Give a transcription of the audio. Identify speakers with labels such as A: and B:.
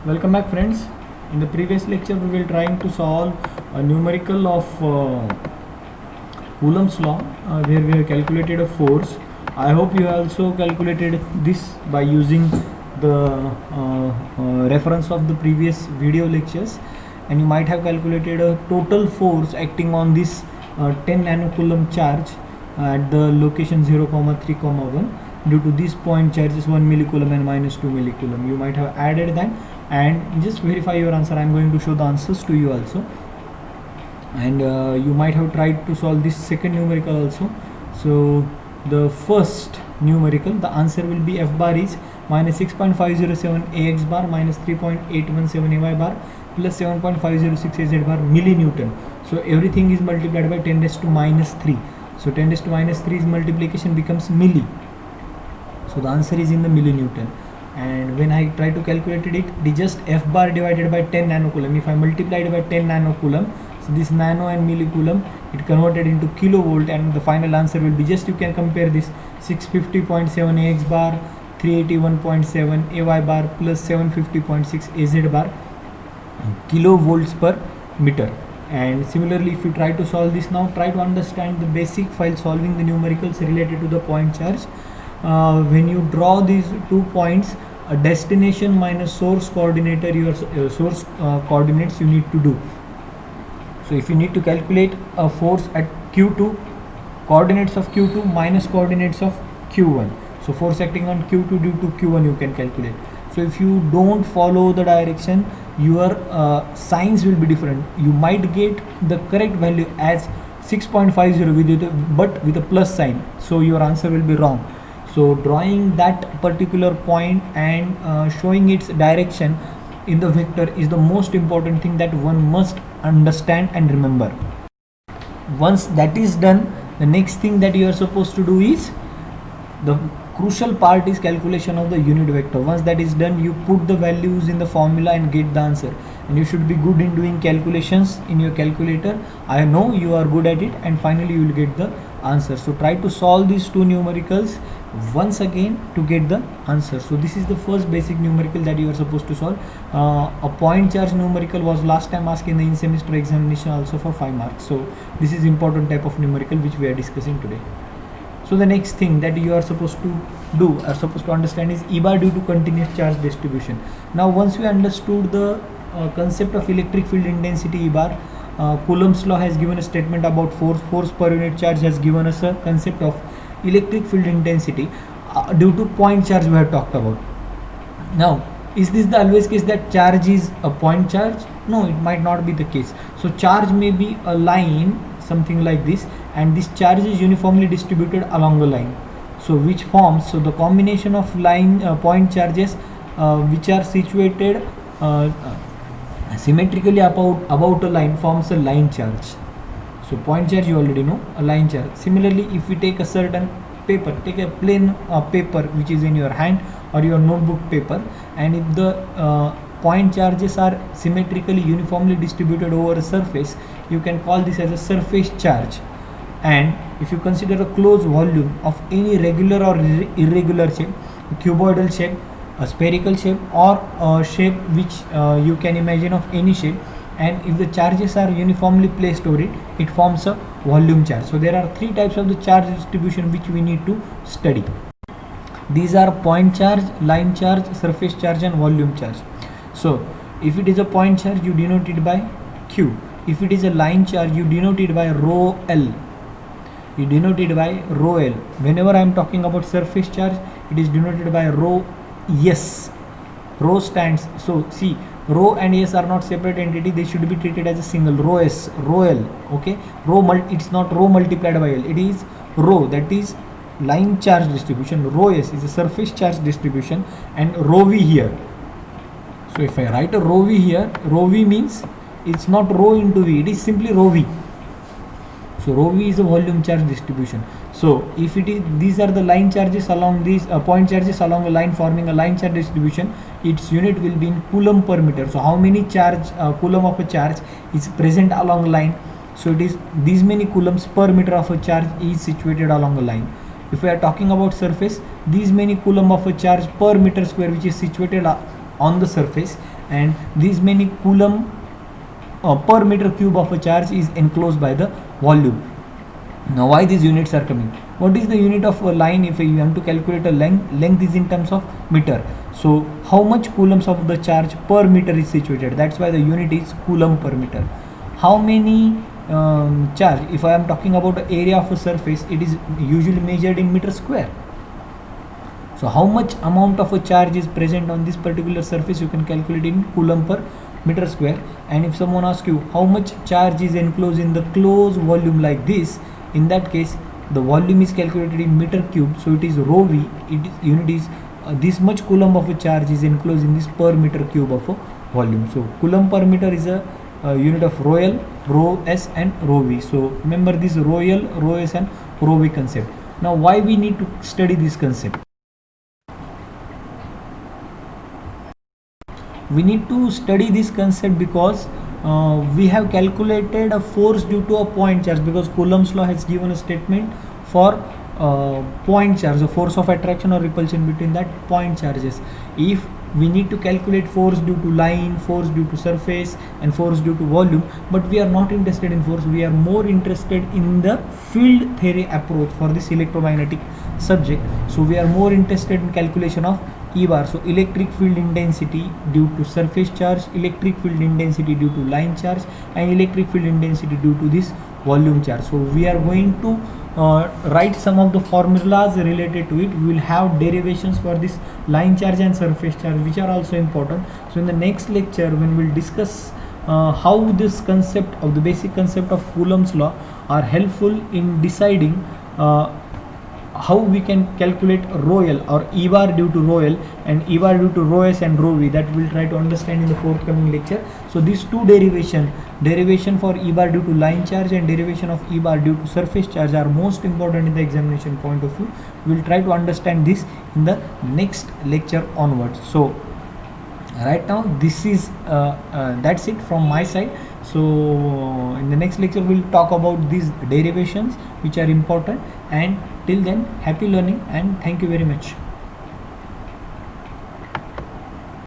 A: Welcome back, friends. In the previous lecture we will trying to solve a numerical of Coulomb's law, where we have calculated a force. I hope you also calculated this by using the reference of the previous video lectures, and you might have calculated a total force acting on this 10 nanocoulomb charge at the location 0, 3, 1 due to this point charges 1 millicoulomb and minus 2 millicoulomb. You might have added that and just verify your answer. I am going to show the answers to you also, and you might have tried to solve this second numerical also. So the first numerical, the answer will be F bar is minus 6.507 AX bar minus 3.817 AY bar plus 7.506 AZ bar millinewton. So everything is multiplied by 10 raised to minus 3. So 10 raised to minus 3 is multiplication becomes milli. So the answer is in the millinewton. And when I try to calculate it is just F bar divided by 10 nanocoulomb. If I multiply it by 10 nanocoulomb, so this nano and millicoulomb, it converted into kilovolt, and the final answer will be just, you can compare this 650.7 AX bar, 381.7 AY bar plus 750.6 AZ bar kilovolts per meter. And similarly, if you try to solve this now, try to understand the basic while solving the numericals related to the point charge. When you draw these 2 points, a destination minus source coordinator, your source coordinates you need to do. So if you need to calculate a force at Q2, coordinates of Q2 minus coordinates of Q1. So force acting on Q2 due to Q1 you can calculate. So if you don't follow the direction, your signs will be different. You might get the correct value as 6.50 with it, but with a plus sign. So your answer will be wrong. So drawing that particular point and showing its direction in the vector is the most important thing that one must understand and remember. Once that is done, the next thing that you are supposed to do is, the crucial part is calculation of the unit vector. Once that is done, you put the values in the formula and get the answer, and you should be good in doing calculations in your calculator. I know you are good at it, and finally you will get the answer. So try to solve these two numericals once again to get the answer. So this is the first basic numerical that you are supposed to solve. A point charge numerical was last time asked in the in semester examination also for 5 marks. So this is important type of numerical which we are discussing today. So the next thing that you are supposed to do, are supposed to understand, is E bar due to continuous charge distribution. Now once we understood the concept of electric field intensity E bar, Coulomb's law has given a statement about force per unit charge has given us a concept of electric field intensity due to point charge we have talked about. Now, is this the always case that charge is a point charge? No, it might not be the case. So charge may be a line, something like this, and this charge is uniformly distributed along the line. So which forms, so the combination of line point charges which are situated symmetrically about a line forms a line charge. So point charge you already know, a line charge. Similarly, if we take a certain paper, take a plain paper which is in your hand or your notebook paper, and if the point charges are symmetrically uniformly distributed over a surface, you can call this as a surface charge. And if you consider a closed volume of any regular or irregular shape, a cuboidal shape, a spherical shape, or a shape which you can imagine of any shape, and if the charges are uniformly placed over it, it forms a volume charge. So there are 3 types of the charge distribution which we need to study. These are point charge, line charge, surface charge, and volume charge. So if it is a point charge, you denote it by Q. If it is a line charge, you denote it by rho L. You denote it by rho L. Whenever I am talking about surface charge, it is denoted by rho S. Rho stands, so see, rho and S are not separate entity, they should be treated as a single. Rho S, rho L, okay. It's not rho multiplied by L, it is rho, that is line charge distribution. Rho S is a surface charge distribution, and rho V here. So if I write a rho V here, rho V means it's not rho into V, it is simply rho V. So rho V is a volume charge distribution. So if it is, these are the line charges along these point charges along a line forming a line charge distribution, its unit will be in coulomb per meter. So how many charge coulomb of a charge is present along a line? So it is these many coulombs per meter of a charge is situated along a line. If we are talking about surface, these many coulomb of a charge per meter square which is situated on the surface, and these many coulomb per meter cube of a charge is enclosed by the volume. Now why these units are coming? What is the unit of a line? If you want to calculate a length is in terms of meter. So how much coulombs of the charge per meter is situated? That's why the unit is coulomb per meter. How many charge? If I am talking about the area of a surface, it is usually measured in meter square. So how much amount of a charge is present on this particular surface, you can calculate in coulomb per meter square. And if someone asks you how much charge is enclosed in the closed volume like this, in that case the volume is calculated in meter cube, so it is rho v. Unit is this much coulomb of a charge is enclosed in this per meter cube of a volume. So coulomb per meter is a unit of rho L, rho S and rho V. So remember this rho L, rho S and rho V concept. Now why we need to study this concept? We need to study this concept because we have calculated a force due to a point charge, because Coulomb's law has given a statement for point charge, the force of attraction or repulsion between that point charges. If we need to calculate force due to line, force due to surface and force due to volume, but we are not interested in force, we are more interested in the field theory approach for this electromagnetic subject. So we are more interested in calculation of E bar. So electric field intensity due to surface charge, electric field intensity due to line charge and electric field intensity due to this volume charge. So we are going to write some of the formulas related to it. We will have derivations for this line charge and surface charge, which are also important. So in the next lecture when we will discuss how this concept of the basic concept of Coulomb's law are helpful in deciding how we can calculate rho L or E bar due to rho L and E bar due to rho S and rho V, that we will try to understand in the forthcoming lecture. So these two derivation for E bar due to line charge and derivation of E bar due to surface charge are most important in the examination point of view. We will try to understand this in the next lecture onwards. So right now this is that's it from my side. So in the next lecture we'll talk about these derivations which are important, and till then happy learning and thank you very much.